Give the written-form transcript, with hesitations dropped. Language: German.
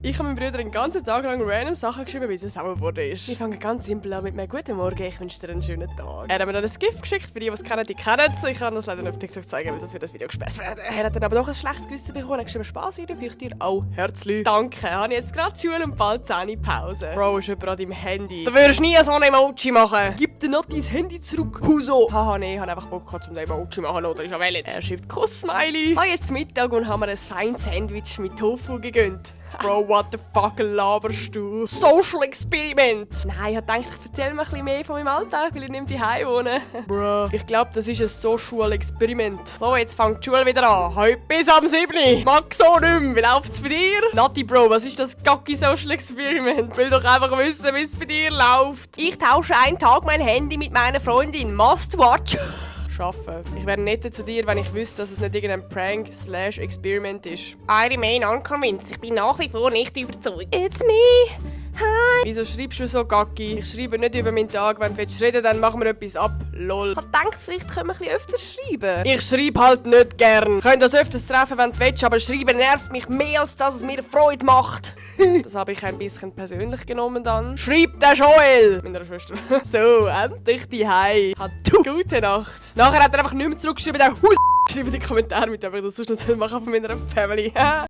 Ich habe meinem Bruder den ganzen Tag lang random Sachen geschrieben, bis er sauer geworden ist. Ich fange ganz simpel an mit einem «Guten Morgen, ich wünsche dir einen schönen Tag». Er hat mir dann ein GIF geschickt, für die, die es kennen, die kennen es. Ich kann das leider auf TikTok zeigen, weil das wird das Video gesperrt werden. Er hat dann aber doch ein schlechtes Gewissen bekommen und geschrieben «Spaßvideo für dir auch, herzlich». Danke, habe ich jetzt gerade Schule und bald 10 Pause. Bro, ist jemand an deinem Handy. Du würdest nie so ein Emoji machen. Gib dir noch dein Handy zurück, Huso. Haha, nee, ich habe einfach Bock gehabt, um ein Emoji zu machen, oder ist er wählt. Er schreibt «Kuss-Smiley». Habe jetzt Mittag und haben mir ein feines Sandwich mit Tofu gegönnt. Bro, what the fuck laberst du? Social Experiment! Nein, ich hab gedacht, ich erzähl mir ein bisschen mehr von meinem Alltag, weil ich nicht mehr daheim wohne. Bro, ich glaube, das ist ein Social Experiment. So, jetzt fängt die Schule wieder an. Heute bis am 7. Mag so nicht mehr. Wie läuft's bei dir? Nati, Bro, was ist das gacki Social Experiment? Ich will doch einfach wissen, wie es bei dir läuft. Ich tausche einen Tag mein Handy mit meiner Freundin. Must watch. Arbeiten. Ich wäre netter zu dir, wenn ich wüsste, dass es nicht irgendein Prank/Experiment ist. I remain unconvinced. Ich bin nach wie vor nicht überzeugt. It's me. Hi. Wieso schreibst du so gacki? Ich schreibe nicht über meinen Tag. Wenn du reden willst, dann machen wir etwas ab. Lol. Ich hab gedacht, vielleicht können wir ein bisschen öfter schreiben. Ich schreibe halt nicht gern. Wir können das öfters treffen, wenn du willst, aber schreiben nervt mich mehr, als dass es mir Freude macht. Das habe ich ein bisschen persönlich genommen dann. Schreib der Joel! Meiner Schwester. So, endlich die Hei. Hat du gute Nacht. Nachher hat er einfach nicht mehr zurückgeschrieben, der Hus. Schreib in die Kommentare mit, ob ich das sonst noch machen von meiner Family.